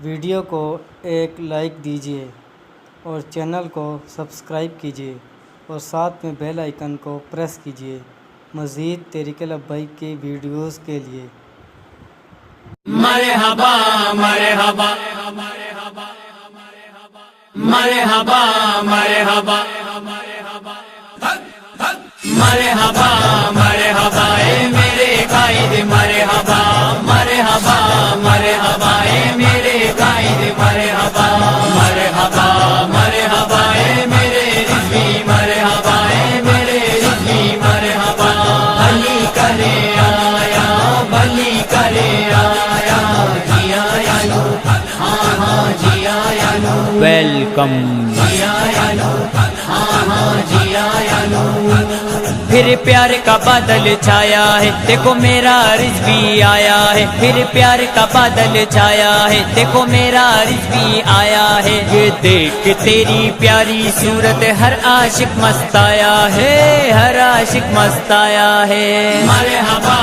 Video کو ایک like دیجیے اور چینل کو سبسکرائب کیجیے اور ساتھ میں بیل آئیکن کو پریس کیجیے مزید طریق لبیک کی ویڈیوز کے لیے۔ مرحبا مرحبا مرحبا مرحبا مرحبا مرحبا اے میرے قائد مرحبا مرحبا مرحبا اے میرے قائد مرحبا مرحبا مرحبا اے میرے رضوی مرحبا اے میرے رضوی مرحبا بھلی کرے آیا بھلی کرے آیا جی آیا لو ہاں ہاں جی آیا لو ویلکم جی آیا لو ہاں ہاں جی آیا لو پھر پیار کا بادل چھایا ہے دیکھو میرا رضوی آیا ہے پھر پیار کا بادل چھایا ہے دیکھو میرا رضوی آیا ہے یہ دیکھ تیری پیاری صورت ہر عاشق مست آیا ہے ہر عاشق مست آیا ہے مرحبا